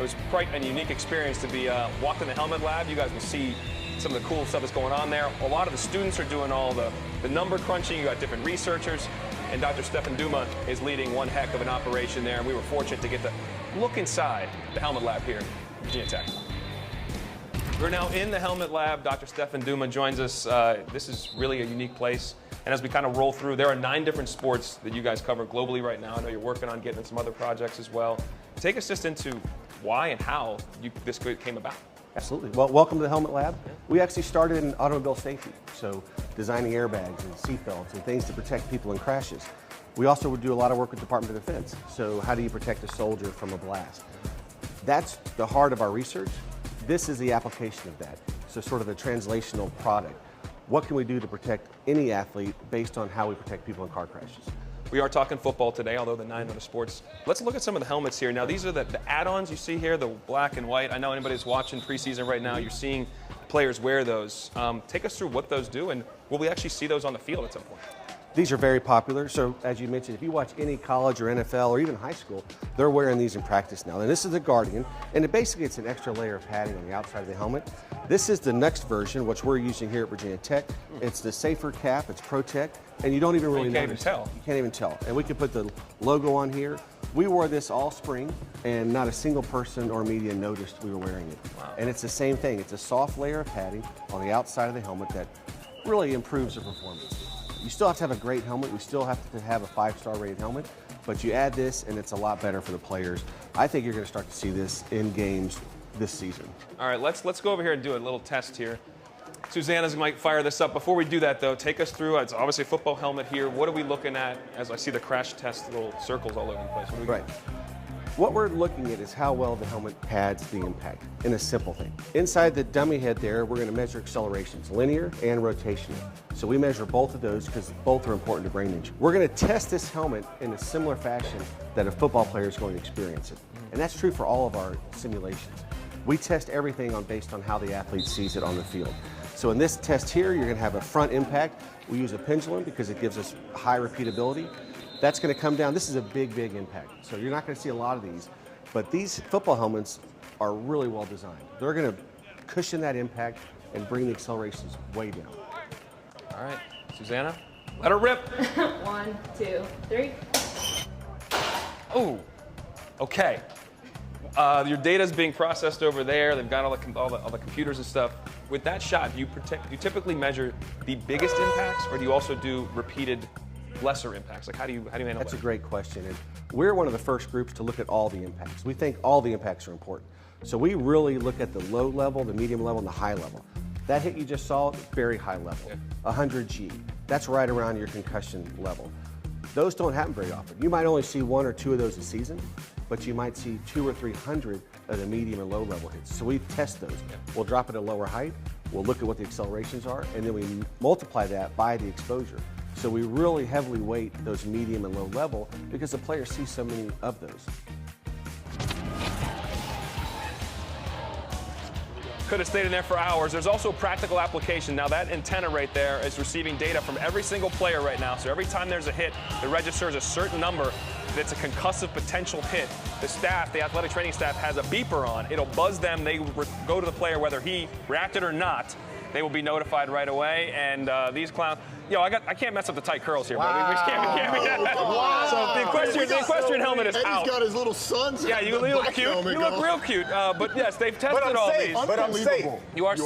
it was quite a unique experience to be walked in the helmet lab. You guys will see some of the cool stuff that's going on there. A lot of the students are doing all the number crunching. You got different researchers, and Dr. Stefan Duma is leading one heck of an operation there, and we were fortunate to get to look inside the helmet lab here at Virginia Tech. We're now in the helmet lab. Dr. Stefan Duma joins us. This is really a unique place. And as we kind of roll through, there are 9 different sports that you guys cover globally right now. I know you're working on getting some other projects as well. Take us just into why and how this came about. Absolutely. Well, welcome to the Helmet Lab. We actually started in automobile safety, so designing airbags and seatbelts and things to protect people in crashes. We also would do a lot of work with Department of Defense. So how do you protect a soldier from a blast? That's the heart of our research. This is the application of that. So sort of the translational product. What can we do to protect any athlete based on how we protect people in car crashes? We are talking football today, although the 9 other sports. Let's look at some of the helmets here. Now, these are the add-ons you see here, the black and white. I know anybody that's watching preseason right now, you're seeing players wear those. Take us through what those do, and will we actually see those on the field at some point? These are very popular. So as you mentioned, if you watch any college or NFL or even high school, they're wearing these in practice now. And this is the Guardian, and basically it's an extra layer of padding on the outside of the helmet. This is the next version, which we're using here at Virginia Tech. It's the safer cap, it's Protect, and you don't even really You can't even tell. You can't even tell. And we can put the logo on here. We wore this all spring, and not a single person or media noticed we were wearing it. Wow. And it's the same thing. It's a soft layer of padding on the outside of the helmet that really improves the performance. You still have to have a great helmet. We still have to have a 5-star rated helmet, but you add this and it's a lot better for the players. I think you're going to start to see this in games this season. All right, let's go over here and do a little test here. Susanna's might fire this up. Before we do that, though, take us through. It's obviously a football helmet here. What are we looking at as I see the crash test little circles all over the place? What do we Right. What we're looking at is how well the helmet pads the impact in a simple thing. Inside the dummy head there, we're going to measure accelerations, linear and rotational. So we measure both of those because both are important to brain injury. We're going to test this helmet in a similar fashion that a football player is going to experience it. And that's true for all of our simulations. We test everything based on how the athlete sees it on the field. So in this test here, you're going to have a front impact. We use a pendulum because it gives us high repeatability. That's going to come down. This is a big, big impact. So you're not going to see a lot of these, but these football helmets are really well designed. They're going to cushion that impact and bring the accelerations way down. All right, Susanna, let her rip. 1, 2, 3. Oh, okay. Your data's being processed over there. They've got all the computers and stuff. With that shot, do you typically measure the biggest impacts, or do you also do repeated lesser impacts? Like how do you handle That's that? a great question. And we're one of the first groups to look at all the impacts. We think all the impacts are important. So we really look at the low level, the medium level, and the high level. That hit you just saw, very high level. Yeah. 100 G, that's right around your concussion level. Those don't happen very often. You might only see 1 or 2 of those a season, but you might see 200 or 300 of the medium and low level hits. So we test those. Yeah. We'll drop it at a lower height, we'll look at what the accelerations are, and then we multiply that by the exposure. So we really heavily weight those medium and low level because the players see so many of those. Could have stayed in there for hours. There's also practical application. Now that antenna right there is receiving data from every single player right now. So every time there's a hit, it registers a certain number that's a concussive potential hit. The staff, the athletic training staff, has a beeper on. It'll buzz them. They go to the player whether he reacted or not. They will be notified right away. And these clowns, I can't mess up the tight curls here, but we can't be. Wow. So the equestrian helmet is out. He's got his little son's. Yeah, you look cute. You look real cute. But yes, they've tested all these. But I'm safe. You are safe.